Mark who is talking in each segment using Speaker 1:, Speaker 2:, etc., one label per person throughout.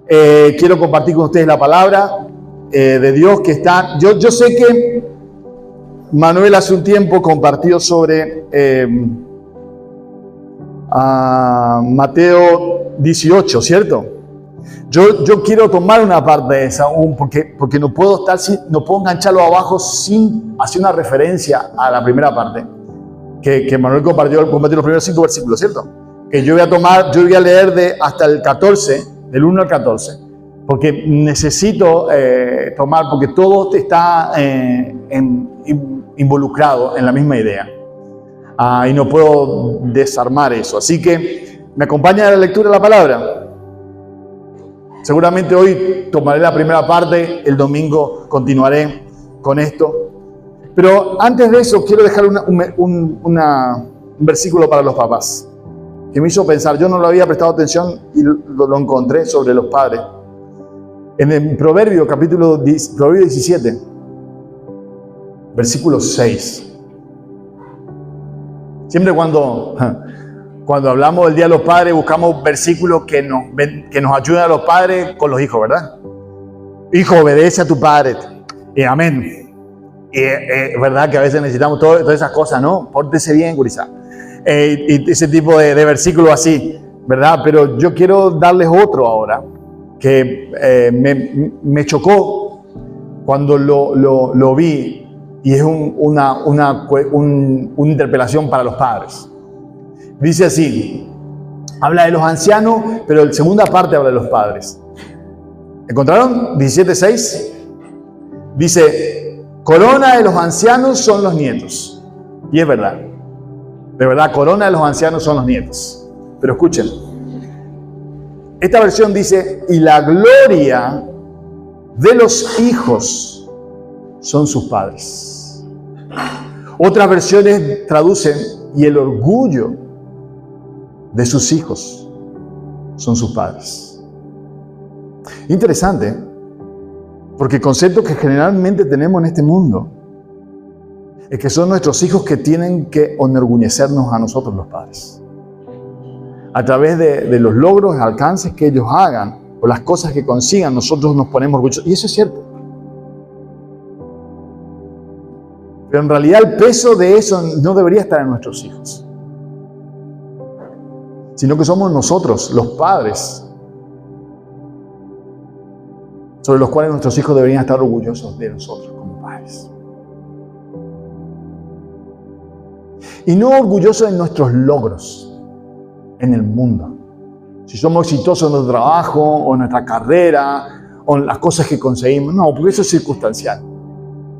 Speaker 1: Quiero compartir con ustedes la palabra de Dios que está... Yo sé que Manuel hace un tiempo compartió sobre Mateo 18, ¿cierto? Yo quiero tomar una parte de esa porque no puedo engancharlo abajo sin hacer una referencia a la primera parte que Manuel compartió los primeros 5 versículos, ¿cierto? Que yo voy a leer hasta el 14, del 1 al 14, porque necesito tomar, porque todo está involucrado en la misma idea. Y no puedo desarmar eso. Así que me acompaña a la lectura de la palabra. Seguramente hoy tomaré la primera parte, el domingo continuaré con esto. Pero antes de eso quiero dejar un versículo para los papás que me hizo pensar. Yo no lo había prestado atención y lo encontré sobre los padres. En el Proverbio 17, versículo 6. Siempre cuando hablamos del Día de los Padres buscamos versículos que nos ayuden a los padres con los hijos, ¿verdad? Hijo, obedece a tu padre. Y amén. Y es verdad que a veces necesitamos todas esas cosas, ¿no? Pórtese bien, gurizá. Y ese tipo de versículos así, ¿verdad? Pero yo quiero darles otro ahora que me chocó cuando lo vi. Y es una interpelación para los padres. Dice así, habla de los ancianos, pero la segunda parte habla de los padres. ¿Encontraron? 17:6. Dice, corona de los ancianos son los nietos. Y es verdad. De verdad, corona de los ancianos son los nietos. Pero escuchen. Esta versión dice, y la gloria de los hijos son sus padres. Otras versiones traducen, y el orgullo de sus hijos son sus padres. Interesante, porque el concepto que generalmente tenemos en este mundo es que son nuestros hijos que tienen que enorgullecernos a nosotros los padres. A través de los logros, alcances que ellos hagan, o las cosas que consigan, nosotros nos ponemos orgullosos. Y eso es cierto. Pero en realidad el peso de eso no debería estar en nuestros hijos, sino que somos nosotros, los padres, sobre los cuales nuestros hijos deberían estar orgullosos de nosotros como padres. Y no orgullosos de nuestros logros en el mundo. Si somos exitosos en nuestro trabajo, o en nuestra carrera, o en las cosas que conseguimos. No, porque eso es circunstancial.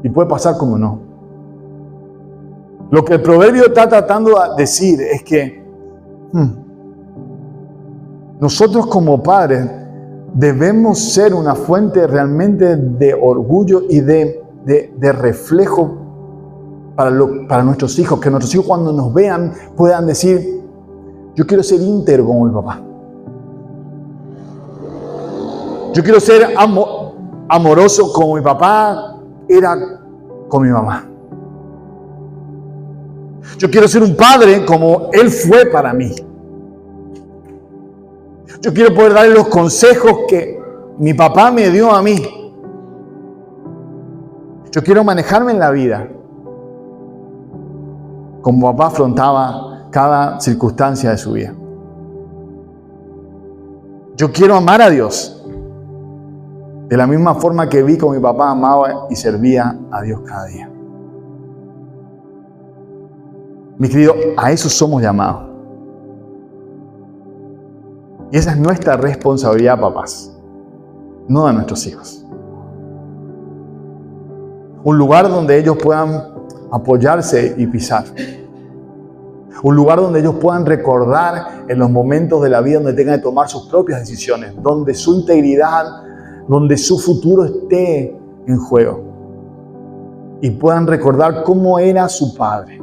Speaker 1: Y puede pasar como no. Lo que el proverbio está tratando de decir es que nosotros como padres debemos ser una fuente realmente de orgullo y de reflejo para nuestros hijos. Que nuestros hijos cuando nos vean puedan decir, yo quiero ser íntegro como mi papá. Yo quiero ser amoroso como mi papá era con mi mamá. Yo quiero ser un padre como él fue para mí. Yo quiero poder darle los consejos que mi papá me dio a mí. Yo quiero manejarme en la vida como papá afrontaba cada circunstancia de su vida. Yo quiero amar a Dios de la misma forma que vi como mi papá amaba y servía a Dios cada día. Mi querido, a eso somos llamados. Y esa es nuestra responsabilidad, papás, no de nuestros hijos. Un lugar donde ellos puedan apoyarse y pisar. Un lugar donde ellos puedan recordar en los momentos de la vida donde tengan que tomar sus propias decisiones, donde su integridad, donde su futuro esté en juego. Y puedan recordar cómo era su padre.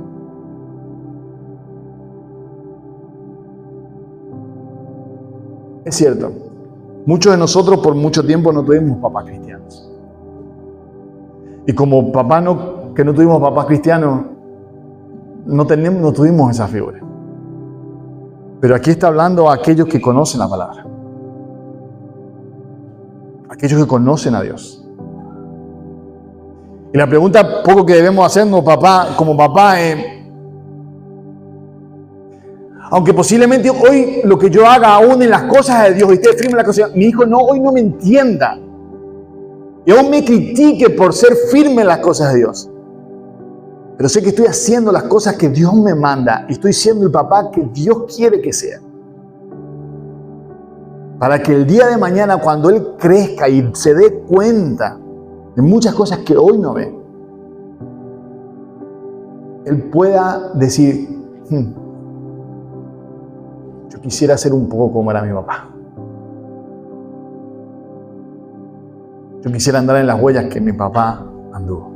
Speaker 1: Es cierto, muchos de nosotros por mucho tiempo no tuvimos papás cristianos. Y como que no tuvimos papás cristianos, no tuvimos esa figura. Pero aquí está hablando a aquellos que conocen la palabra. aquellos que conocen a Dios. Y la pregunta poco que debemos hacernos como papá es, aunque posiblemente hoy lo que yo haga aún en las cosas de Dios y esté firme en las cosas, mi hijo hoy no me entienda y aún me critique por ser firme en las cosas de Dios. Pero sé que estoy haciendo las cosas que Dios me manda y estoy siendo el papá que Dios quiere que sea. Para que el día de mañana, cuando él crezca y se dé cuenta de muchas cosas que hoy no ve, él pueda decir, yo quisiera ser un poco como era mi papá. Yo quisiera andar en las huellas que mi papá anduvo.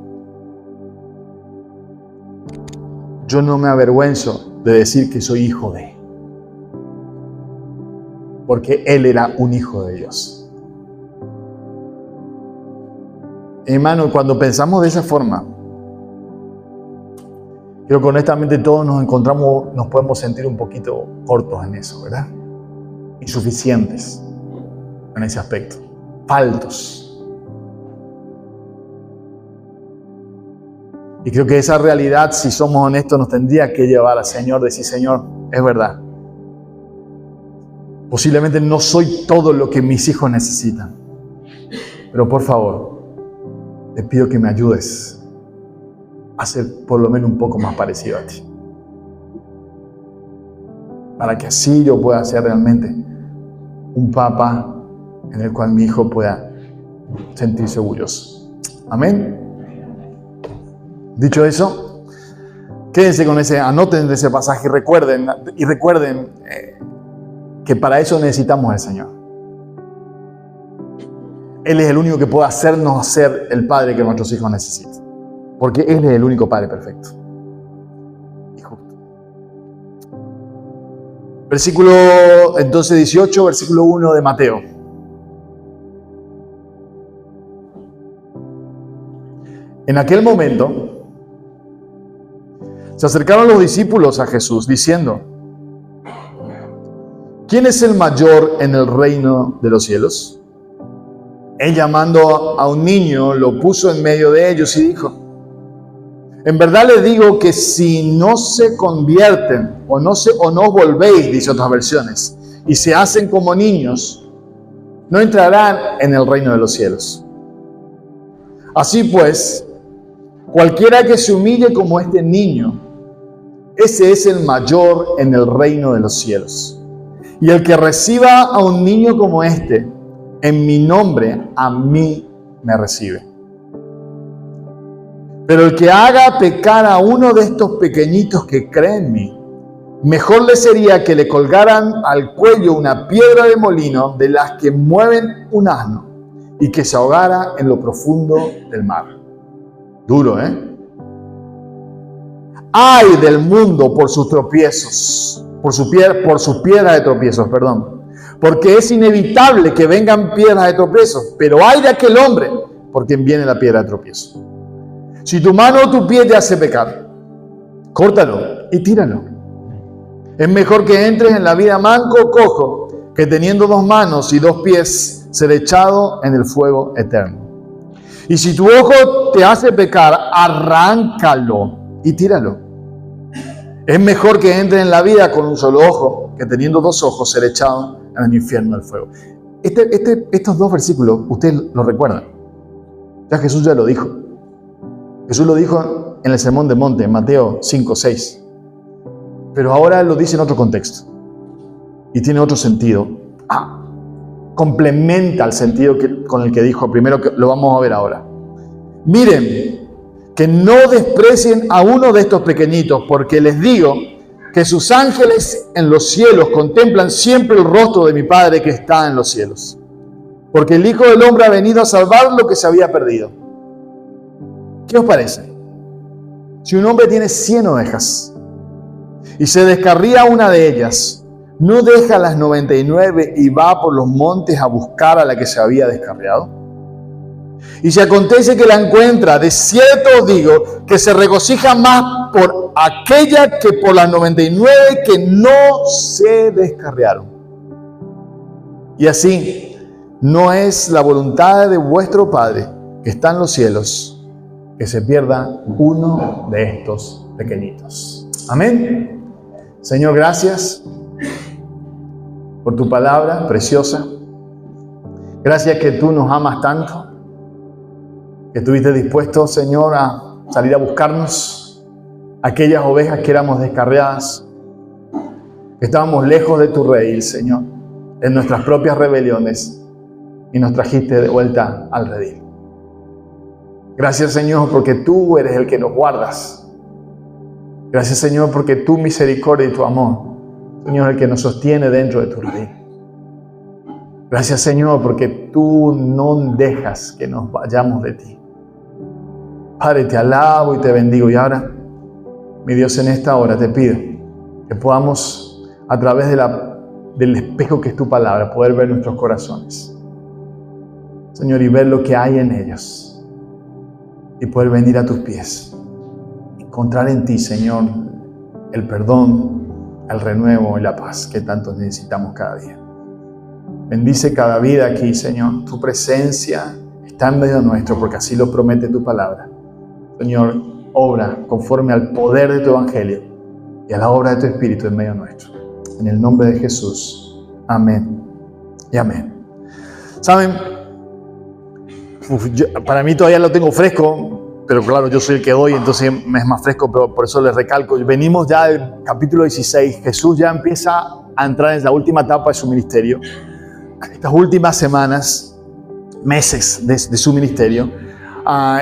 Speaker 1: Yo no me avergüenzo de decir que soy hijo de él. Porque él era un hijo de Dios. Hermano, cuando pensamos de esa forma, creo que honestamente todos nos podemos sentir un poquito cortos en eso, ¿verdad? Insuficientes en ese aspecto. Faltos. Y creo que esa realidad, si somos honestos, nos tendría que llevar al Señor, decir, Señor, es verdad. Posiblemente no soy todo lo que mis hijos necesitan. Pero por favor, te pido que me ayudes a ser por lo menos un poco más parecido a ti. Para que así yo pueda ser realmente un papá en el cual mi hijo pueda sentirse orgulloso. Amén. Dicho eso, quédense con anoten de ese pasaje y recuerden que para eso necesitamos al Señor. Él es el único que puede hacernos ser el Padre que nuestros hijos necesitan. Porque Él es el único Padre perfecto y justo. Versículo entonces 18, versículo 1 de Mateo. En aquel momento se acercaron los discípulos a Jesús diciendo, ¿quién es el mayor en el reino de los cielos? Él, llamando a un niño, lo puso en medio de ellos y dijo, en verdad les digo que si no se convierten o no volvéis, dice otras versiones, y se hacen como niños, no entrarán en el reino de los cielos. Así pues, cualquiera que se humille como este niño, ese es el mayor en el reino de los cielos. Y el que reciba a un niño como este, en mi nombre, a mí me recibe. Pero el que haga pecar a uno de estos pequeñitos que creen en mí, mejor le sería que le colgaran al cuello una piedra de molino de las que mueven un asno y que se ahogara en lo profundo del mar. Duro, ¿eh? ¡Ay del mundo por sus tropiezos! Por sus piedras de tropiezos, perdón. Porque es inevitable que vengan piedras de tropiezos, pero ay de aquel hombre por quien viene la piedra de tropiezo. Si tu mano o tu pie te hace pecar, córtalo y tíralo. Es mejor que entres en la vida manco o cojo, que teniendo 2 manos y 2 pies, ser echado en el fuego eterno. Y si tu ojo te hace pecar, arráncalo y tíralo. Es mejor que entres en la vida con un solo ojo, que teniendo 2 ojos, ser echado en el infierno del fuego. Estos 2 versículos, ustedes lo recuerdan. Ya Jesús ya lo dijo. Jesús lo dijo en el Sermón del Monte, en Mateo 5, 6. Pero ahora lo dice en otro contexto. Y tiene otro sentido. Complementa el sentido con el que dijo primero, que lo vamos a ver ahora. Miren, que no desprecien a uno de estos pequeñitos, porque les digo que sus ángeles en los cielos contemplan siempre el rostro de mi Padre que está en los cielos. Porque el Hijo del Hombre ha venido a salvar lo que se había perdido. ¿Qué os parece? Si un hombre tiene 100 ovejas y se descarría una de ellas, ¿no deja las 99 y va por los montes a buscar a la que se había descarriado? Y si acontece que la encuentra, de cierto os digo que se regocija más por aquella que por las 99 que no se descarriaron. Y así, No es la voluntad de vuestro Padre que está en los cielos que se pierda uno de estos pequeñitos. Amén. Señor, gracias por tu palabra preciosa. Gracias que tú nos amas tanto, que estuviste dispuesto, Señor, a salir a buscarnos, aquellas ovejas que éramos descarriadas, que estábamos lejos de tu redil, Señor, en nuestras propias rebeliones, y nos trajiste de vuelta al redil. Gracias, Señor, porque tú eres el que nos guardas. Gracias, Señor, porque tu misericordia y tu amor, Señor, es el que nos sostiene dentro de tu redil. Gracias, Señor, porque tú no dejas que nos vayamos de ti. Padre, te alabo y te bendigo. Y ahora, mi Dios, en esta hora te pido que podamos, a través del espejo que es tu palabra, poder ver nuestros corazones, Señor, y ver lo que hay en ellos. Y poder venir a tus pies. Encontrar en ti, Señor, el perdón, el renuevo y la paz que tanto necesitamos cada día. Bendice cada vida aquí, Señor. Tu presencia está en medio nuestro, porque así lo promete tu palabra. Señor, obra conforme al poder de tu evangelio y a la obra de tu Espíritu en medio nuestro. En el nombre de Jesús. Amén y amén. ¿Saben? Para mí todavía lo tengo fresco, pero claro, yo soy el que doy, entonces me es más fresco, pero por eso les recalco. Venimos ya del capítulo 16. Jesús ya empieza a entrar en la última etapa de su ministerio. Estas últimas semanas, meses de su ministerio,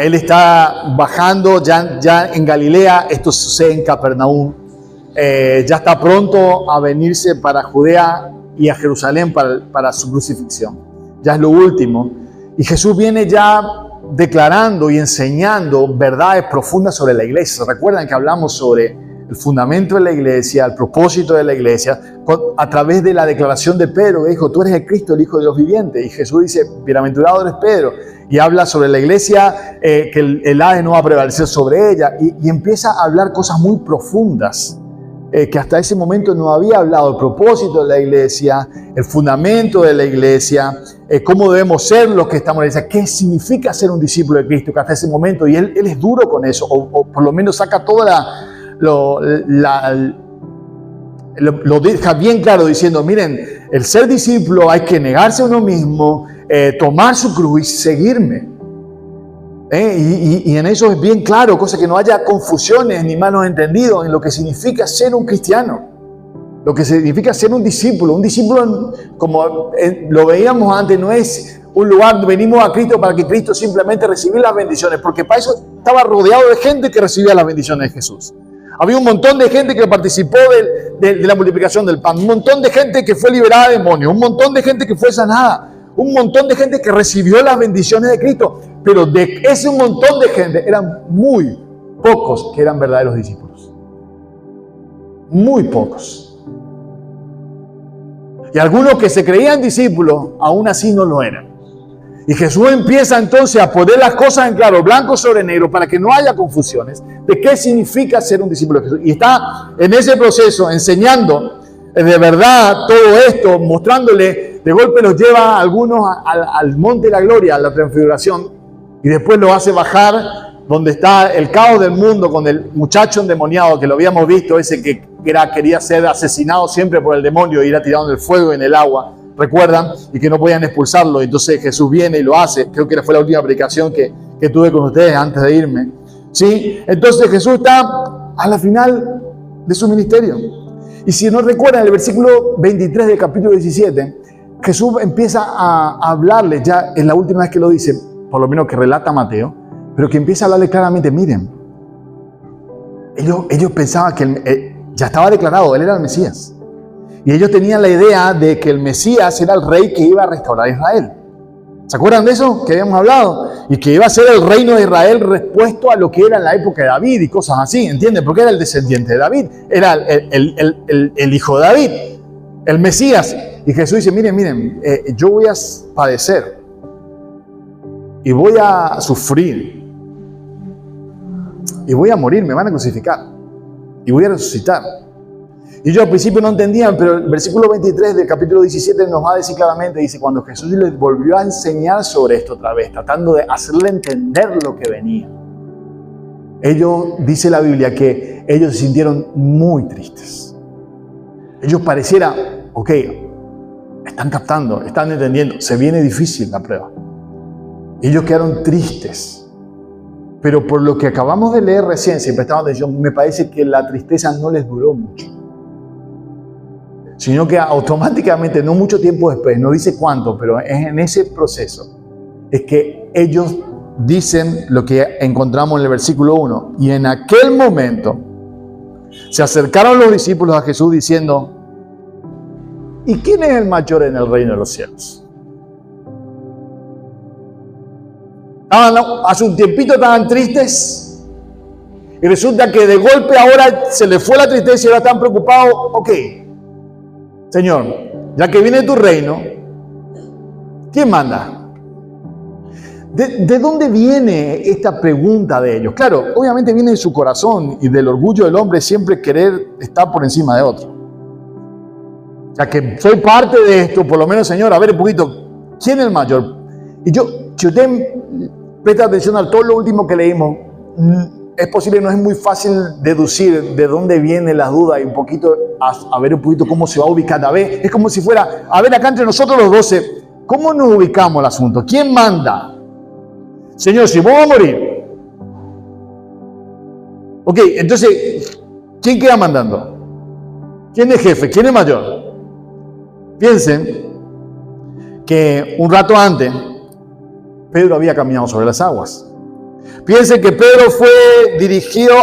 Speaker 1: él está bajando ya en Galilea. Esto sucede en Capernaum. Ya está pronto a venirse para Judea y a Jerusalén para su crucifixión. Ya es lo último. Y Jesús viene ya declarando y enseñando verdades profundas sobre la iglesia. ¿Se recuerdan que hablamos sobre el fundamento de la iglesia, el propósito de la iglesia, a través de la declaración de Pedro, que dijo: tú eres el Cristo, el Hijo de Dios viviente? Y Jesús dice: bienaventurado eres Pedro. Y habla sobre la iglesia, que el Hades no va a prevalecer sobre ella. Y empieza a hablar cosas muy profundas, que hasta ese momento no había hablado. El propósito de la iglesia, el fundamento de la iglesia, cómo debemos ser los que estamos en la iglesia, qué significa ser un discípulo de Cristo, que hasta ese momento, y él es duro con eso, o por lo menos saca toda lo deja bien claro, diciendo: miren, el ser discípulo hay que negarse a uno mismo, tomar su cruz y seguirme. Y en eso es bien claro, cosa que no haya confusiones ni malos entendidos en lo que significa ser un cristiano, lo que significa ser un discípulo. Un discípulo, como lo veíamos antes, no es un lugar donde venimos a Cristo para que Cristo simplemente reciba las bendiciones, porque para eso estaba rodeado de gente que recibía las bendiciones de Jesús. Había un montón de gente que participó de la multiplicación del pan, un montón de gente que fue liberada de demonios, un montón de gente que fue sanada, un montón de gente que recibió las bendiciones de Cristo. Pero de ese montón de gente eran muy pocos que eran verdaderos discípulos. Muy pocos. Y algunos que se creían discípulos, aún así no lo eran. Y Jesús empieza entonces a poner las cosas en claro, blanco sobre negro, para que no haya confusiones de qué significa ser un discípulo de Jesús. Y está en ese proceso enseñando de verdad todo esto, mostrándole. De golpe los lleva a algunos al monte de la gloria, a la transfiguración, y después lo hace bajar donde está el caos del mundo, con el muchacho endemoniado que lo habíamos visto, ese que quería ser asesinado siempre por el demonio y era tirado en el fuego y en el agua. ¿Recuerdan? Y que no podían expulsarlo. Entonces Jesús viene y lo hace. Creo que fue la última predicación que tuve con ustedes antes de irme. ¿Sí? Entonces Jesús está a la final de su ministerio. Y si no recuerdan, el versículo 23 del capítulo 17, Jesús empieza a hablarle, ya es la última vez que lo dice, por lo menos que relata Mateo, pero que empieza a hablarle claramente: miren, ellos pensaban que ya estaba declarado, él era el Mesías. Y ellos tenían la idea de que el Mesías era el rey que iba a restaurar a Israel. ¿Se acuerdan de eso que habíamos hablado? Y que iba a ser el reino de Israel respuesto a lo que era en la época de David y cosas así, ¿entienden? Porque era el descendiente de David, era el hijo de David, el Mesías. Y Jesús dice: miren, yo voy a padecer y voy a sufrir y voy a morir, me van a crucificar y voy a resucitar. Y ellos al principio no entendían, pero el versículo 23 del capítulo 17 nos va a decir claramente, dice, cuando Jesús les volvió a enseñar sobre esto otra vez, tratando de hacerle entender lo que venía, ellos, dice la Biblia, que ellos se sintieron muy tristes. Ellos pareciera, ok, están captando, están entendiendo, se viene difícil la prueba. Ellos quedaron tristes. Pero por lo que acabamos de leer recién, si prestamos atención, me parece que la tristeza no les duró mucho. Sino que automáticamente, no mucho tiempo después, no dice cuánto, pero es en ese proceso, es que ellos dicen lo que encontramos en el versículo 1. Y en aquel momento se acercaron los discípulos a Jesús diciendo, ¿y quién es el mayor en el reino de los cielos? Hace un tiempito estaban tristes y resulta que de golpe ahora se les fue la tristeza y ahora están preocupados. Ok, Señor, ya que viene tu reino, ¿quién manda? ¿De dónde viene esta pregunta de ellos? Claro, obviamente viene de su corazón y del orgullo del hombre siempre querer estar por encima de otro. O sea, que soy parte de esto, por lo menos, Señor, a ver un poquito, ¿quién es el mayor? Y si usted presta atención a todo lo último que leímos, es posible, no es muy fácil deducir de dónde viene la duda y un poquito, a ver un poquito cómo se va a ubicar. A ver, es como si fuera, a ver acá entre nosotros los 12, ¿cómo nos ubicamos el asunto? ¿Quién manda? Señor, si vos vas a morir. Ok, entonces, ¿quién queda mandando? ¿Quién es jefe? ¿Quién es mayor? Piensen que un rato antes, Pedro había caminado sobre las aguas. Piensen que a Pedro fue dirigido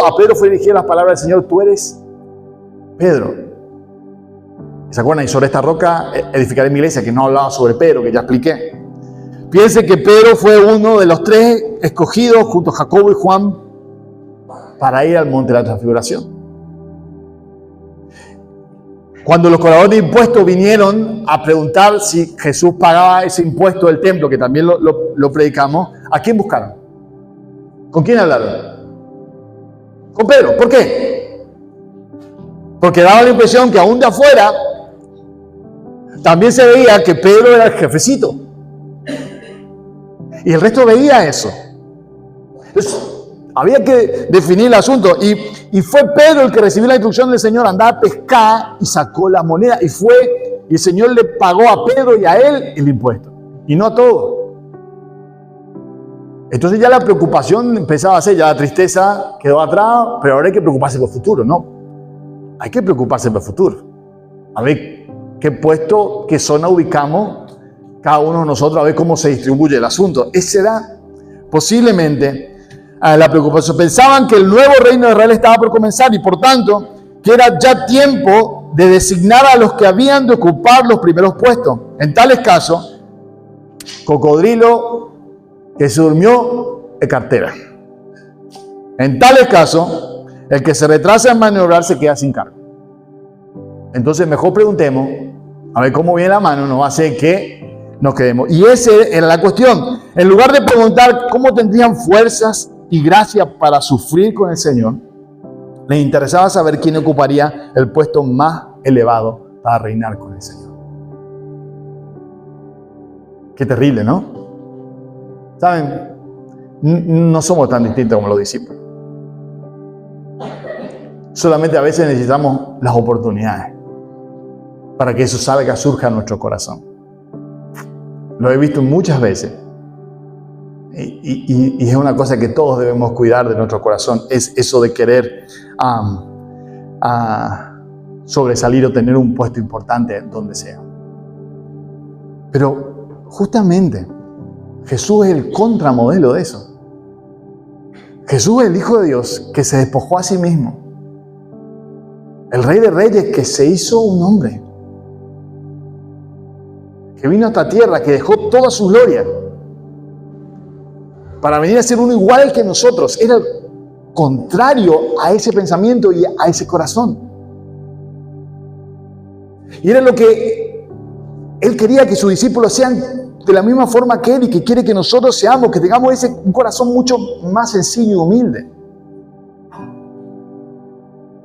Speaker 1: las palabras del Señor, tú eres Pedro. ¿Se acuerdan? Y sobre esta roca edificaré mi iglesia, que no hablaba sobre Pedro, que ya expliqué. Piensen que Pedro fue uno de los 3 escogidos junto a Jacobo y Juan para ir al monte de la transfiguración. Cuando los cobradores de impuestos vinieron a preguntar si Jesús pagaba ese impuesto del templo, que también lo predicamos, ¿a quién buscaron? ¿Con quién hablaron? Con Pedro. ¿Por qué? Porque daba la impresión que aún de afuera también se veía que Pedro era el jefecito. Y el resto veía eso. Entonces, había que definir el asunto. Y fue Pedro el que recibió la instrucción del Señor, andar a pescar y sacó la moneda. Y el Señor le pagó a Pedro y a él el impuesto. Y no a todos. Entonces ya la preocupación empezaba a ser, ya la tristeza quedó atrás, pero ahora hay que preocuparse por el futuro, ¿no? Hay que preocuparse por el futuro. A ver qué puesto, qué zona ubicamos cada uno de nosotros, a ver cómo se distribuye el asunto. Esa era posiblemente la preocupación. Pensaban que el nuevo reino de Israel estaba por comenzar y por tanto que era ya tiempo de designar a los que habían de ocupar los primeros puestos. En tales casos, cocodrilo que se durmió de cartera. En tales casos, el que se retrasa en maniobrar se queda sin cargo. Entonces mejor preguntemos, a ver cómo viene la mano, nos va a hacer que nos quedemos. Y esa era la cuestión. En lugar de preguntar cómo tendrían fuerzas y gracia para sufrir con el Señor, les interesaba saber quién ocuparía el puesto más elevado para reinar con el Señor. Qué terrible, ¿no? ¿Saben? No somos tan distintos como los discípulos. Solamente a veces necesitamos las oportunidades para que eso salga, surja en nuestro corazón. Lo he visto muchas veces. Y es una cosa que todos debemos cuidar de nuestro corazón. Es eso de querer sobresalir o tener un puesto importante donde sea. Pero justamente Jesús es el contramodelo de eso. Jesús es el Hijo de Dios que se despojó a sí mismo. El Rey de Reyes que se hizo un hombre. Que vino a esta tierra, que dejó toda su gloria para venir a ser uno igual que nosotros. Era contrario a ese pensamiento y a ese corazón. Y era lo que Él quería que sus discípulos sean de la misma forma que Él y que quiere que nosotros seamos, que tengamos un corazón mucho más sencillo y humilde.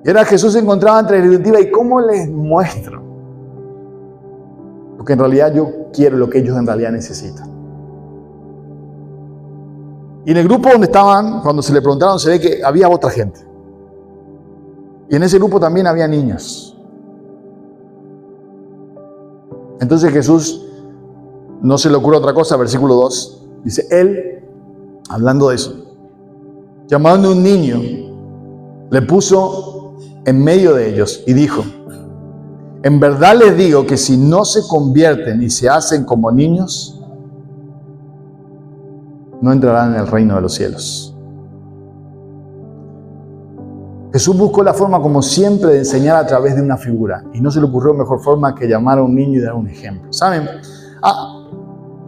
Speaker 1: Y ahora Jesús se encontraba entre la disyuntiva, ¿y cómo les muestro lo que en realidad yo quiero, lo que ellos en realidad necesitan? Y en el grupo donde estaban, cuando se le preguntaron, se ve que había otra gente. Y en ese grupo también había niños. Entonces Jesús no se le ocurre otra cosa, versículo 2. Dice, Él, hablando de eso, llamando a un niño, le puso en medio de ellos y dijo, en verdad les digo que si no se convierten y se hacen como niños, no entrarán en el reino de los cielos. Jesús buscó la forma, como siempre, de enseñar a través de una figura. Y no se le ocurrió mejor forma que llamar a un niño y dar un ejemplo. ¿Saben?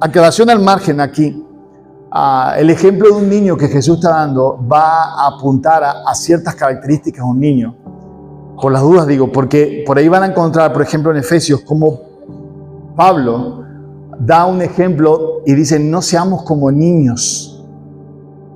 Speaker 1: Aclaración al margen aquí. El ejemplo de un niño que Jesús está dando va a apuntar a ciertas características de un niño. Por las dudas digo, porque por ahí van a encontrar, por ejemplo, en Efesios, como Pablo da un ejemplo y dice, no seamos como niños,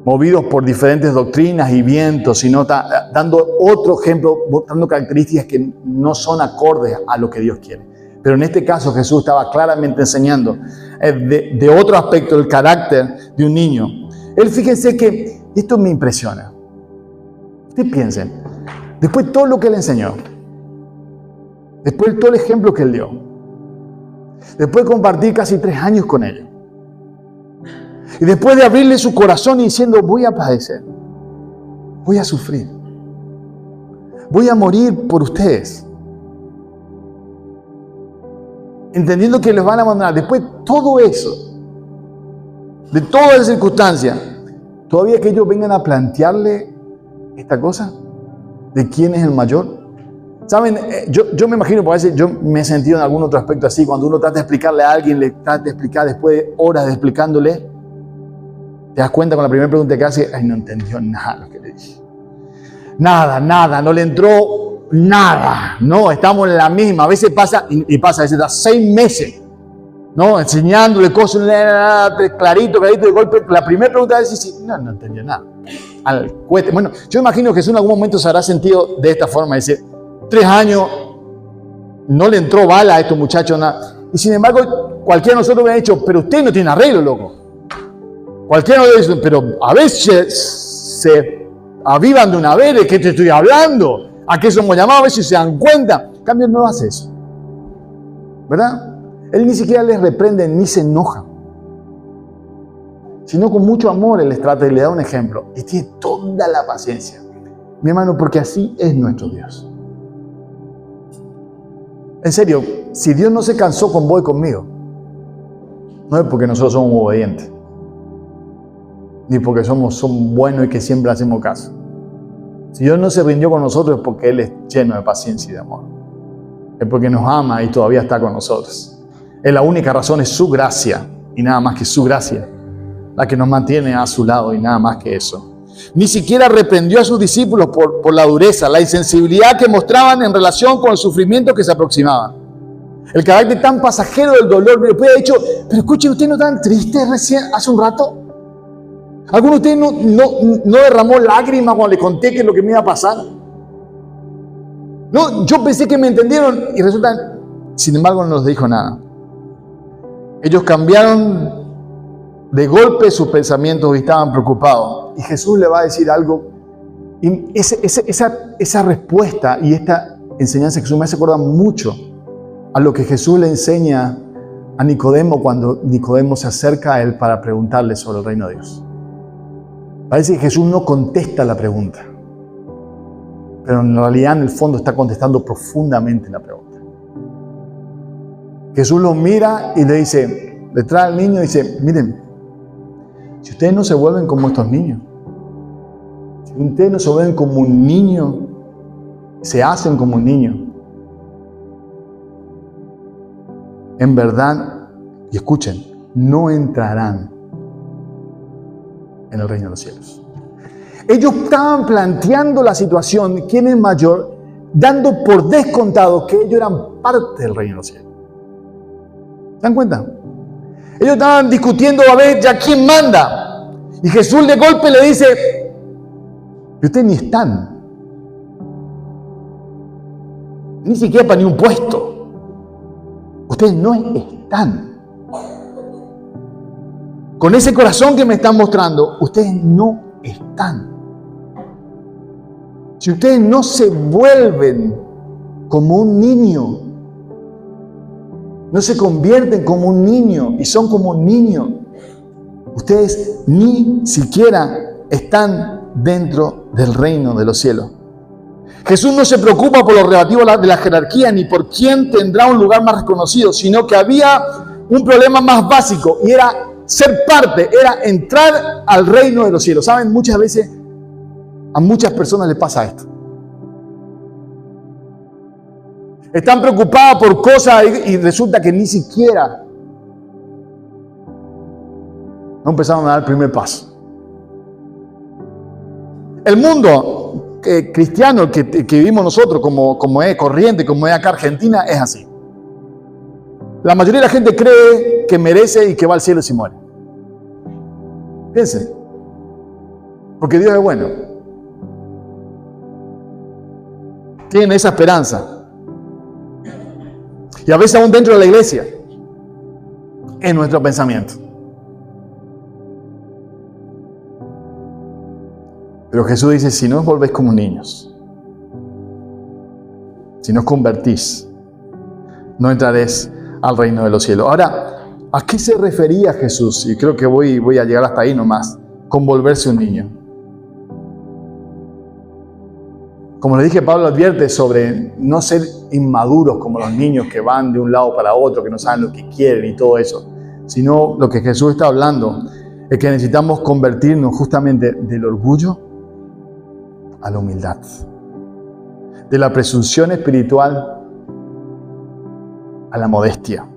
Speaker 1: movidos por diferentes doctrinas y vientos, sino dando otro ejemplo, dando características que no son acordes a lo que Dios quiere. Pero en este caso Jesús estaba claramente enseñando de otro aspecto el carácter de un niño. Él, fíjense que esto me impresiona. Ustedes piensen, después de todo lo que Él enseñó, después de todo el ejemplo que Él dio, después de compartir casi 3 años con ellos, y después de abrirle su corazón y diciendo, voy a padecer, voy a sufrir, voy a morir por ustedes, entendiendo que los van a abandonar, después de todo eso, de toda esa circunstancia, todavía que ellos vengan a plantearle esta cosa, de quién es el mayor. ¿Saben? Yo me imagino, por veces yo me he sentido en algún otro aspecto así, cuando uno trata de explicarle a alguien, le trata de explicar después de horas de explicándole, te das cuenta con la primera pregunta que hace, ay, no entendió nada lo que le dije. Nada, no le entró nada. No, estamos en la misma. A veces pasa, y pasa, a veces da 6 meses, ¿no? Enseñándole cosas, clarito, de golpe. La primera pregunta es, no entendió nada. Al cohete. Bueno, yo imagino que Jesús en algún momento se habrá sentido de esta forma, dice, 3 años, no le entró bala a estos muchachos, nada. Y sin embargo, cualquiera de nosotros hubiera dicho, pero usted no tiene arreglo, loco. Cualquiera nos dice, pero a veces se avivan de una vez, ¿de qué te estoy hablando? ¿A qué somos llamados? A veces se dan cuenta. En cambio, no hace eso. ¿Verdad? Él ni siquiera les reprende ni se enoja. Sino con mucho amor Él les trata y le da un ejemplo. Y tiene toda la paciencia. Mi hermano, porque así es nuestro Dios. En serio, si Dios no se cansó con vos y conmigo, no es porque nosotros somos obedientes, ni porque somos buenos y que siempre hacemos caso. Si Dios no se rindió con nosotros es porque Él es lleno de paciencia y de amor. Es porque nos ama y todavía está con nosotros. Es la única razón, es su gracia y nada más que su gracia, la que nos mantiene a su lado y nada más que eso. Ni siquiera reprendió a sus discípulos por la dureza, la insensibilidad que mostraban en relación con el sufrimiento que se aproximaba. El carácter tan pasajero del dolor. Me puede haber dicho, pero escuchen, ¿ustedes no estaban tristes recién, hace un rato? ¿Alguno de ustedes no derramó lágrimas cuando le conté qué es lo que me iba a pasar? No, yo pensé que me entendieron y resulta, sin embargo, no les dijo nada. Ellos cambiaron de golpe sus pensamientos y estaban preocupados. Y Jesús le va a decir algo. Y esa respuesta y esta enseñanza de Jesús me hace acordar mucho a lo que Jesús le enseña a Nicodemo cuando Nicodemo se acerca a él para preguntarle sobre el reino de Dios. Parece que Jesús no contesta la pregunta, pero en realidad en el fondo está contestando profundamente la pregunta. Jesús lo mira y le dice, le trae al niño y dice, miren, si ustedes no se vuelven como estos niños, si ustedes no se vuelven como un niño, se hacen como un niño, en verdad, y escuchen, no entrarán en el reino de los cielos. Ellos estaban planteando la situación, quién es mayor, dando por descontado que ellos eran parte del reino de los cielos. ¿Se dan cuenta? Ellos estaban discutiendo a ver ya quién manda. Y Jesús de golpe le dice, y ustedes ni están. ni siquiera para ni un puesto. Ustedes no están. Con ese corazón que me están mostrando, ustedes no están. Si ustedes no se vuelven como un niño, no se convierten como un niño y son como un niño, ustedes ni siquiera están dentro del reino de los cielos. Jesús no se preocupa por lo relativo de la jerarquía ni por quién tendrá un lugar más reconocido, sino que había un problema más básico y era ser parte, era entrar al reino de los cielos. ¿Saben? Muchas veces a muchas personas les pasa esto. Están preocupadas por cosas y resulta que ni siquiera no empezaron a dar el primer paso. El mundo cristiano que vivimos nosotros, como es corriente, como es acá Argentina, es así. La mayoría de la gente cree que merece y que va al cielo si muere. Piensen. Porque Dios es bueno. Tienen esa esperanza. Y a veces aún dentro de la iglesia, es nuestro pensamiento. Pero Jesús dice, si no os volvéis como niños, si no os convertís, no entraréis al reino de los cielos. Ahora, ¿a qué se refería Jesús? Y creo que voy a llegar hasta ahí nomás, con volverse un niño. Como le dije, Pablo advierte sobre no ser inmaduros como los niños que van de un lado para otro, que no saben lo que quieren y todo eso, sino lo que Jesús está hablando es que necesitamos convertirnos justamente del orgullo a la humildad, de la presunción espiritual a la modestia.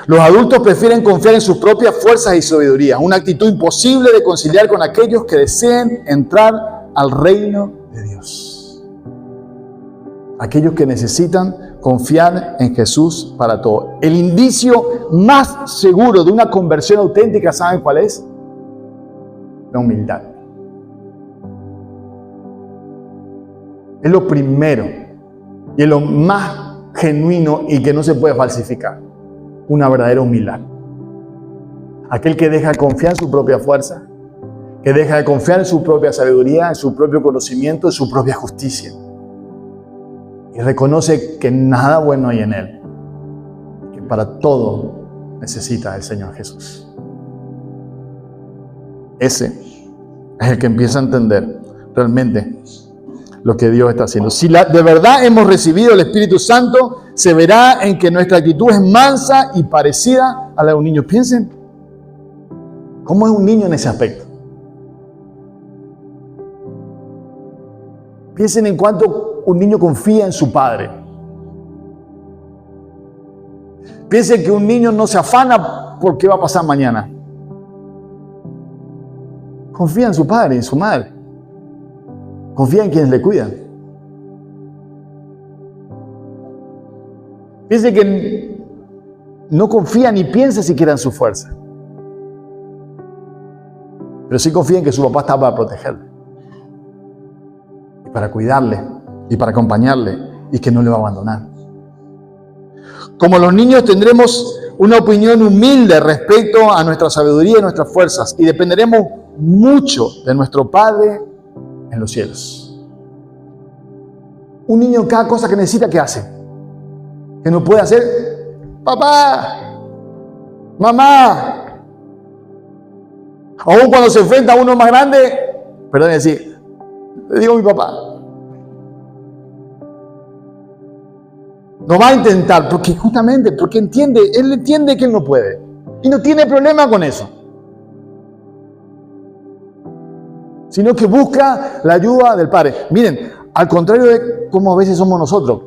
Speaker 1: Los adultos prefieren confiar en sus propias fuerzas y sabiduría, una actitud imposible de conciliar con aquellos que deseen entrar al reino de Dios. Aquellos que necesitan confiar en Jesús para todo. El indicio más seguro de una conversión auténtica, ¿saben cuál es? La humildad. Es lo primero y es lo más genuino y que no se puede falsificar. Una verdadera humildad. Aquel que deja de confiar en su propia fuerza, que deja de confiar en su propia sabiduría, en su propio conocimiento, en su propia justicia. Y reconoce que nada bueno hay en él, que para todo necesita el Señor Jesús. Ese es el que empieza a entender realmente lo que Dios está haciendo. Si de verdad hemos recibido el Espíritu Santo, se verá en que nuestra actitud es mansa y parecida a la de un niño. Piensen, ¿cómo es un niño en ese aspecto? Piensen en cuánto un niño confía en su padre. Piensen que un niño no se afana por qué va a pasar mañana. Confía en su padre y en su madre. Confía en quienes le cuidan. Piensen que no confía ni piensa siquiera en su fuerza. Pero sí confía en que su papá está para protegerle, y para cuidarle, y para acompañarle, y que no le va a abandonar. Como los niños tendremos una opinión humilde respecto a nuestra sabiduría y nuestras fuerzas, y dependeremos mucho de nuestro Padre en los cielos. Un niño, cada cosa que necesita, ¿qué hace? ¿Qué no puede hacer? Papá, mamá. Aún cuando se enfrenta a uno más grande, perdón, decir, le digo a mi papá. No va a intentar, porque él entiende que él no puede. Y no tiene problema con eso. Sino que busca la ayuda del Padre. Miren, al contrario de cómo a veces somos nosotros.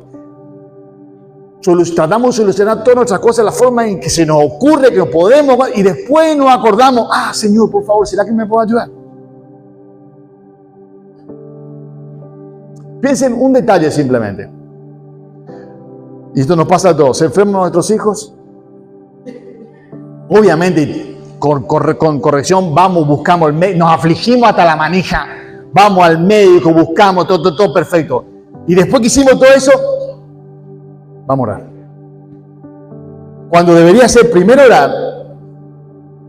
Speaker 1: Tratamos de solucionar todas nuestras cosas de la forma en que se nos ocurre, que podemos, y después nos acordamos, Señor, por favor, ¿será que me puede ayudar? Piensen un detalle simplemente. Y esto nos pasa a todos. ¿Se enferman nuestros hijos? Obviamente, con corrección, vamos, buscamos el médico, nos afligimos hasta la manija, vamos al médico, buscamos todo perfecto. Y después que hicimos todo eso, Vamos a orar. Cuando debería ser primero orar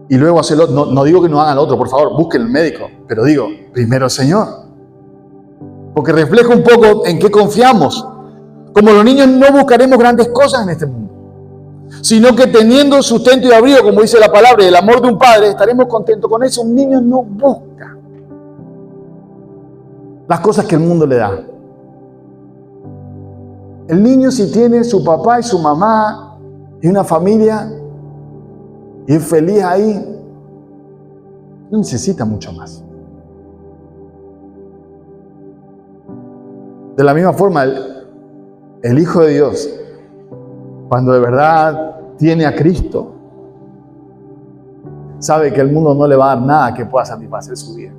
Speaker 1: y luego hacerlo, no digo que no hagan lo otro, por favor, busquen el médico, pero digo, primero Señor. Porque refleja un poco en qué confiamos. Como los niños no buscaremos grandes cosas en este mundo, sino que teniendo sustento y abrigo, como dice la palabra, y el amor de un padre, estaremos contentos con eso. Un niño no busca las cosas que el mundo le da. El niño, si tiene su papá y su mamá y una familia y es feliz ahí, no necesita mucho más. De la misma forma, el Hijo de Dios, cuando de verdad tiene a Cristo, sabe que el mundo no le va a dar nada que pueda satisfacer su vida.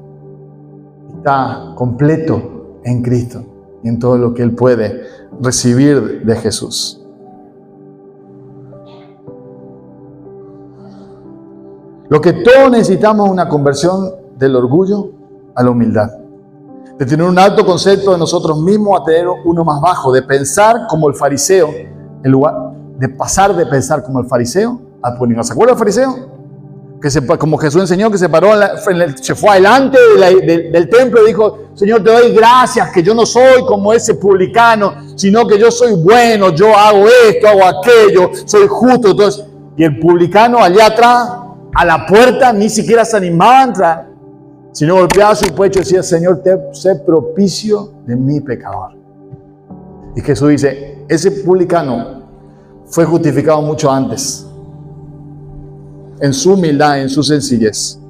Speaker 1: Está completo en Cristo y en todo lo que él puede recibir de Jesús. Lo que todos necesitamos es una conversión del orgullo a la humildad. De tener un alto concepto de nosotros mismos a tener uno más bajo. De pensar como el fariseo, en lugar de pasar de pensar como el fariseo a poner. ¿Se acuerdan del fariseo? Como Jesús enseñó, que se paró, se fue adelante del templo y dijo: Señor, te doy gracias que yo no soy como ese publicano, sino que yo soy bueno, yo hago esto, hago aquello, soy justo. Entonces, y el publicano allá atrás, a la puerta, ni siquiera se animaba a entrar, sino golpeaba su pecho y decía: Señor, sé propicio de mi pecador. Y Jesús dice: ese publicano fue justificado mucho antes, en su humildad, en su sencillez.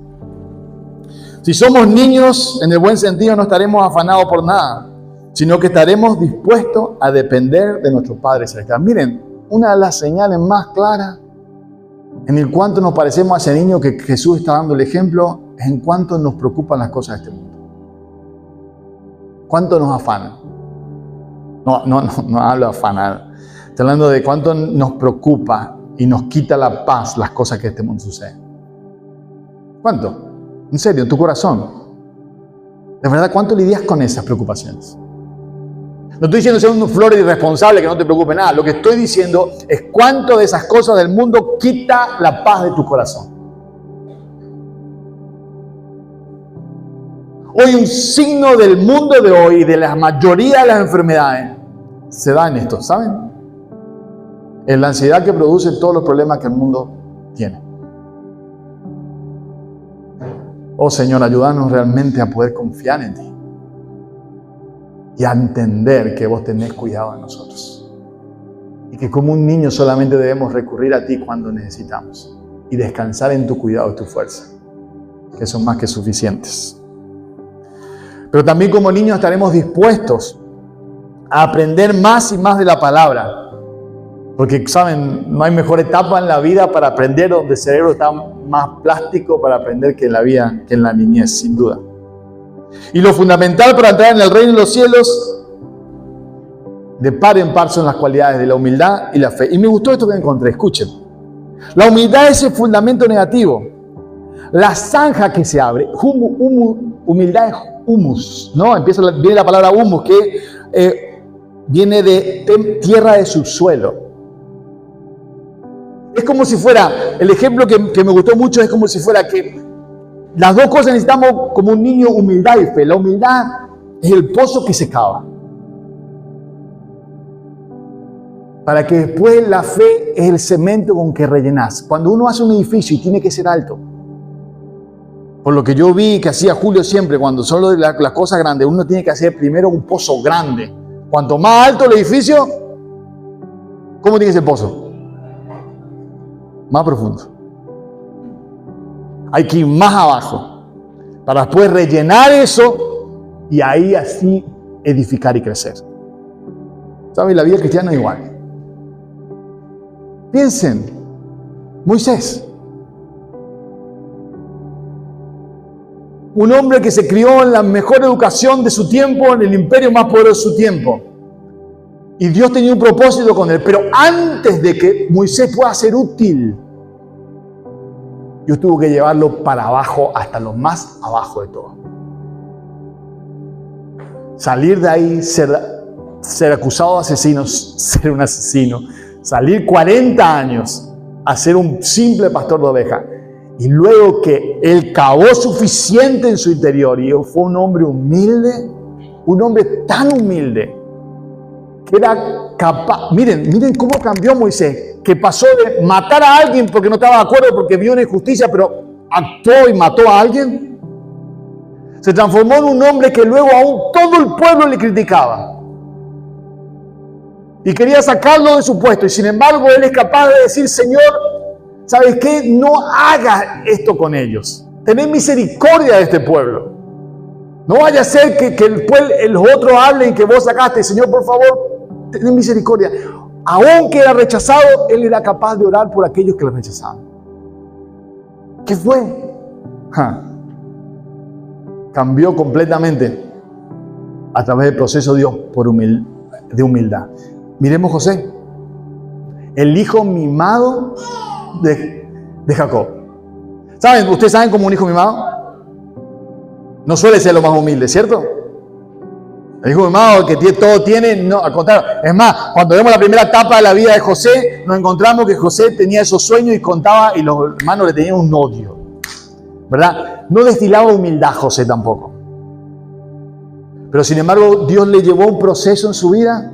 Speaker 1: Si somos niños, en el buen sentido, no estaremos afanados por nada, sino que estaremos dispuestos a depender de nuestro Padre Celestial. Miren, una de las señales más claras en el cuanto nos parecemos a ese niño que Jesús está dando el ejemplo, es en cuanto nos preocupan las cosas de este mundo. ¿Cuánto nos afanan? No hablo de afanar. Estoy hablando de cuánto nos preocupa y nos quita la paz las cosas que en este mundo suceden. ¿Cuánto? En serio, en tu corazón. De verdad, ¿cuánto lidias con esas preocupaciones? No estoy diciendo ser un flor irresponsable que no te preocupe nada. Lo que estoy diciendo es cuánto de esas cosas del mundo quita la paz de tu corazón. Hoy un signo del mundo de hoy, de la mayoría de las enfermedades, se da en esto, ¿saben? Es la ansiedad que produce todos los problemas que el mundo tiene. Oh Señor, ayúdanos realmente a poder confiar en ti y a entender que vos tenés cuidado de nosotros y que como un niño solamente debemos recurrir a ti cuando necesitamos y descansar en tu cuidado y tu fuerza, que son más que suficientes. Pero también como niños estaremos dispuestos a aprender más y más de la palabra. Porque, ¿saben? No hay mejor etapa en la vida para aprender, donde el cerebro está más plástico para aprender que en la vida, que en la niñez, sin duda. Y lo fundamental para entrar en el reino de los cielos, de par en par, son las cualidades de la humildad y la fe. Y me gustó esto que encontré, escuchen. La humildad es el fundamento negativo. La zanja que se abre, humildad es humus, ¿no? Viene la palabra humus, que viene de tierra de subsuelo. Es como si fuera, el ejemplo que me gustó mucho es como si fuera que las dos cosas necesitamos como un niño: humildad y fe. La humildad es el pozo que se cava, para que después la fe es el cemento con que rellenás. Cuando uno hace un edificio y tiene que ser alto, por lo que yo vi que hacía Julio siempre, cuando son las cosas grandes, uno tiene que hacer primero un pozo grande. Cuanto más alto el edificio, ¿cómo tiene que ser el pozo? Más profundo. Hay que ir más abajo para después rellenar eso y ahí así edificar y crecer. ¿Saben? La vida cristiana es igual. Piensen, Moisés, un hombre que se crió en la mejor educación de su tiempo, en el imperio más poderoso de su tiempo. Y Dios tenía un propósito con él. Pero antes de que Moisés pueda ser útil, Dios tuvo que llevarlo para abajo, hasta lo más abajo de todo. Salir de ahí, ser ser acusado de asesinos, ser un asesino, salir 40 años a ser un simple pastor de ovejas, y luego que él cavó suficiente en su interior y fue un hombre humilde, un hombre tan humilde, que era capaz, miren cómo cambió Moisés, que pasó de matar a alguien porque no estaba de acuerdo, porque vio una injusticia, pero actuó y mató a alguien. Se transformó en un hombre que luego aún todo el pueblo le criticaba y quería sacarlo de su puesto, y sin embargo él es capaz de decir: Señor, ¿sabes qué? No hagas esto con ellos. Tened misericordia de este pueblo. No vaya a ser que los otros hablen que vos sacaste. Señor, por favor, tened misericordia. Aunque era rechazado, él era capaz de orar por aquellos que le rechazaban. ¿Qué fue? Cambió completamente a través del proceso de Dios de humildad. Miremos José, el hijo mimado de Jacob. ¿Saben? ¿Ustedes saben cómo un hijo mimado? No suele ser lo más humilde, ¿cierto? El hijo mimado, el que todo tiene, no, al contrario. Es más, cuando vemos la primera etapa de la vida de José, nos encontramos que José tenía esos sueños y contaba, y los hermanos le tenían un odio, ¿verdad? No destilaba humildad José tampoco. Pero sin embargo, Dios le llevó un proceso en su vida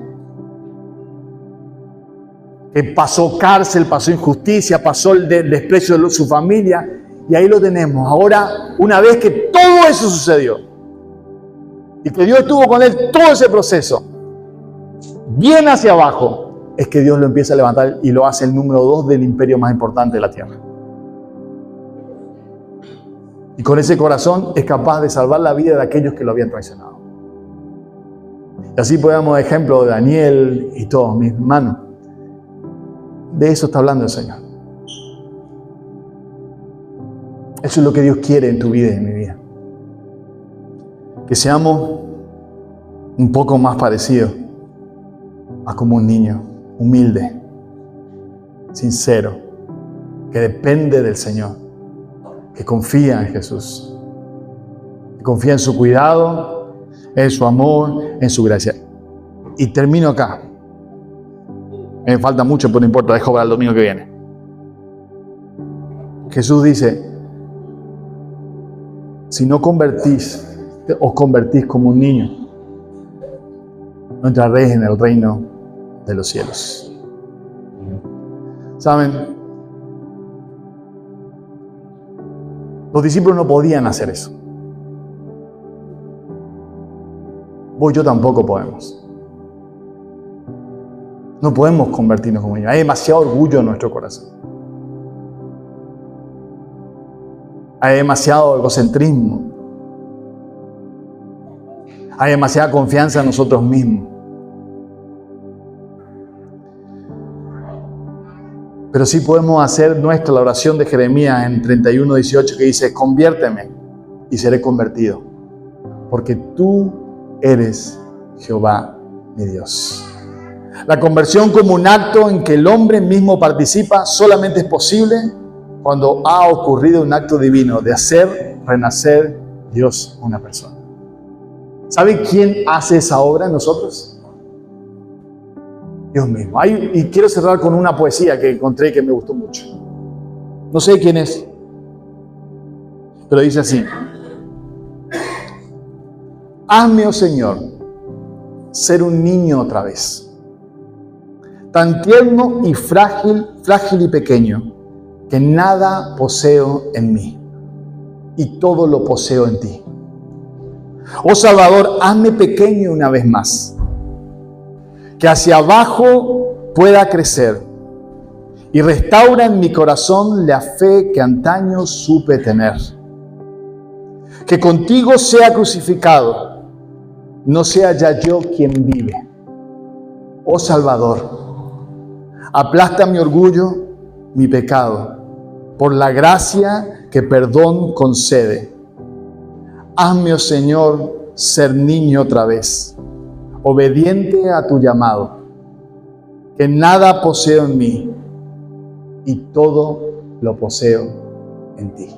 Speaker 1: que pasó cárcel, pasó injusticia, pasó el desprecio de su familia, y ahí lo tenemos. Ahora, una vez que todo eso sucedió y que Dios estuvo con él todo ese proceso, bien hacia abajo, es que Dios lo empieza a levantar y lo hace el número 2 del imperio más importante de la tierra. Y con ese corazón es capaz de salvar la vida de aquellos que lo habían traicionado. Y así podemos dar ejemplo de Daniel y todos mis hermanos. De eso está hablando el Señor. Eso es lo que Dios quiere en tu vida y en mi vida. Que seamos un poco más parecidos a como un niño, humilde, sincero, que depende del Señor, que confía en Jesús, que confía en su cuidado, en su amor, en su gracia. Y termino acá. Me falta mucho, pero no importa, dejo para el domingo que viene. Jesús dice: si no os convertís como un niño, no entraréis en el reino de los cielos. ¿Saben? Los discípulos no podían hacer eso. Vos y yo tampoco podemos. No podemos convertirnos como ellos. Hay demasiado orgullo en nuestro corazón. Hay demasiado egocentrismo. Hay demasiada confianza en nosotros mismos. Pero sí podemos hacer nuestra la oración de Jeremías en 31:18, que dice: conviérteme y seré convertido, porque tú eres Jehová mi Dios. La conversión como un acto en que el hombre mismo participa solamente es posible cuando ha ocurrido un acto divino de hacer renacer Dios a una persona. ¿Sabe quién hace esa obra en nosotros? Dios mismo. Y quiero cerrar con una poesía que encontré y que me gustó mucho. No sé quién es, pero dice así: hazme, oh Señor, ser un niño otra vez, tan tierno y frágil y pequeño, que nada poseo en mí y todo lo poseo en ti. Oh Salvador, hazme pequeño una vez más, que hacia abajo pueda crecer, y restaura en mi corazón la fe que antaño supe tener. Que contigo sea crucificado, no sea ya yo quien vive. Oh Salvador, aplasta mi orgullo, mi pecado, por la gracia que perdón concede. Hazme, oh Señor, ser niño otra vez, obediente a tu llamado, que nada poseo en mí y todo lo poseo en ti.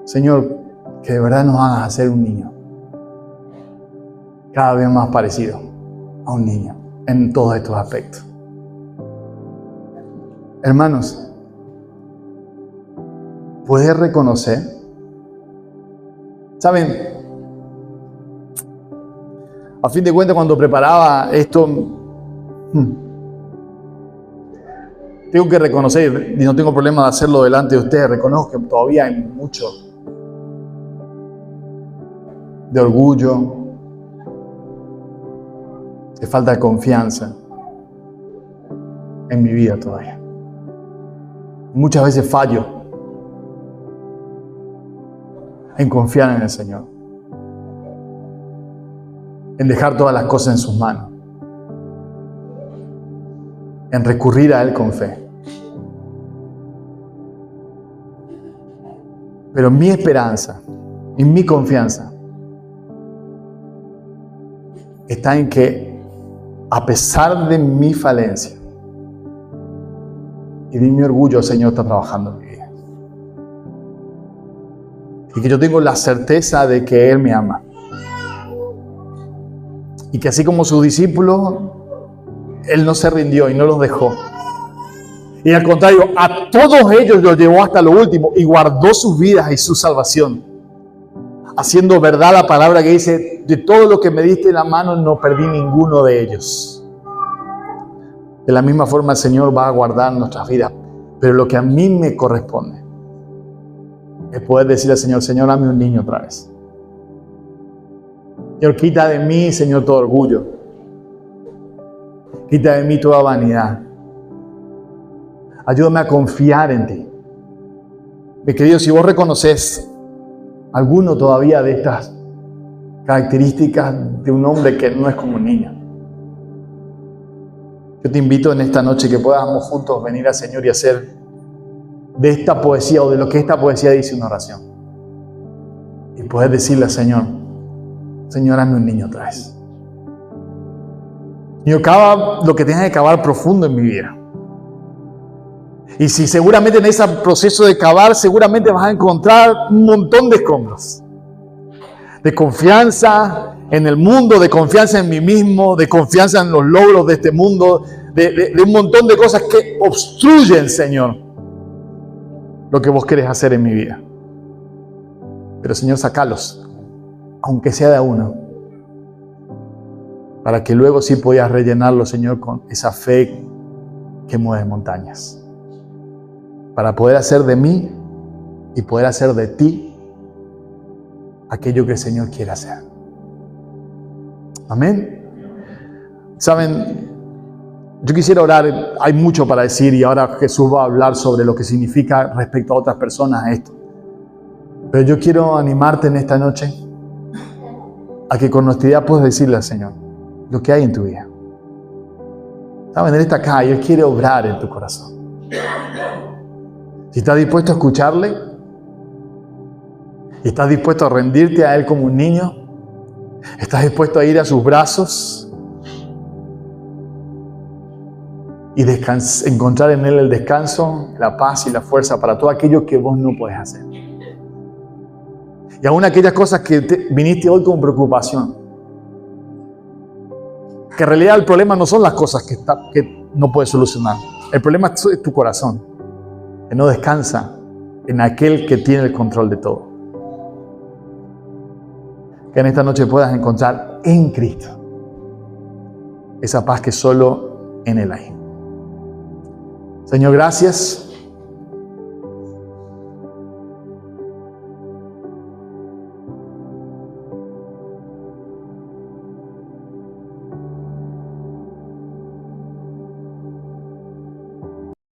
Speaker 1: Señor, que de verdad nos hagas hacer un niño, cada vez más parecido a un niño en todos estos aspectos. Hermanos, ¿puedes reconocer? ¿Saben? A fin de cuentas, cuando preparaba esto, tengo que reconocer, y no tengo problema de hacerlo delante de ustedes, reconozco que todavía hay mucho de orgullo, de falta de confianza en mi vida todavía. Muchas veces fallo en confiar en el Señor, en dejar todas las cosas en sus manos, en recurrir a Él con fe. Pero mi esperanza y mi confianza está en que, a pesar de mi falencia y de mi orgullo, el Señor está trabajando en mi vida. Y que yo tengo la certeza de que Él me ama. Y que así como sus discípulos, Él no se rindió y no los dejó. Y al contrario, a todos ellos los llevó hasta lo último y guardó sus vidas y su salvación, haciendo verdad la palabra que dice: de todo lo que me diste en la mano, no perdí ninguno de ellos. De la misma forma, el Señor va a guardar nuestras vidas. Pero lo que a mí me corresponde es poder decirle al Señor: Señor, dame un niño otra vez. Señor, quita de mí, Señor, todo orgullo. Quita de mí toda vanidad. Ayúdame a confiar en ti. Mi querido, si vos reconoces alguno todavía de estas características de un hombre que no es como un niño, yo te invito en esta noche que podamos juntos venir al Señor y hacer de esta poesía, o de lo que esta poesía dice, una oración. Y poder decirle al Señor: Señor, hazme un niño otra vez. Señor, cava lo que tengas que cavar profundo en mi vida. Y si seguramente en ese proceso de cavar, seguramente vas a encontrar un montón de escombros. De confianza en el mundo, de confianza en mí mismo, de confianza en los logros de este mundo, de un montón de cosas que obstruyen, Señor, lo que vos querés hacer en mi vida. Pero, Señor, sacalos, aunque sea de a uno, para que luego sí puedas rellenarlo, Señor, con esa fe que mueve montañas. Para poder hacer de mí y poder hacer de ti aquello que el Señor quiere hacer. Amén. Saben, yo quisiera orar. Hay mucho para decir y ahora Jesús va a hablar sobre lo que significa respecto a otras personas esto. Pero yo quiero animarte en esta noche a que con honestidad puedas decirle al Señor lo que hay en tu vida. Saben, Él está acá y Él quiere obrar en tu corazón. Si estás dispuesto a escucharle y estás dispuesto a rendirte a Él como un niño, estás dispuesto a ir a sus brazos y encontrar en Él el descanso, la paz y la fuerza para todo aquello que vos no podés hacer. Y aún aquellas cosas que viniste hoy con preocupación. Que en realidad el problema no son las cosas que no puedes solucionar. El problema es tu corazón, que no descansa en aquel que tiene el control de todo. Que en esta noche puedas encontrar en Cristo esa paz que solo en Él hay. Señor, gracias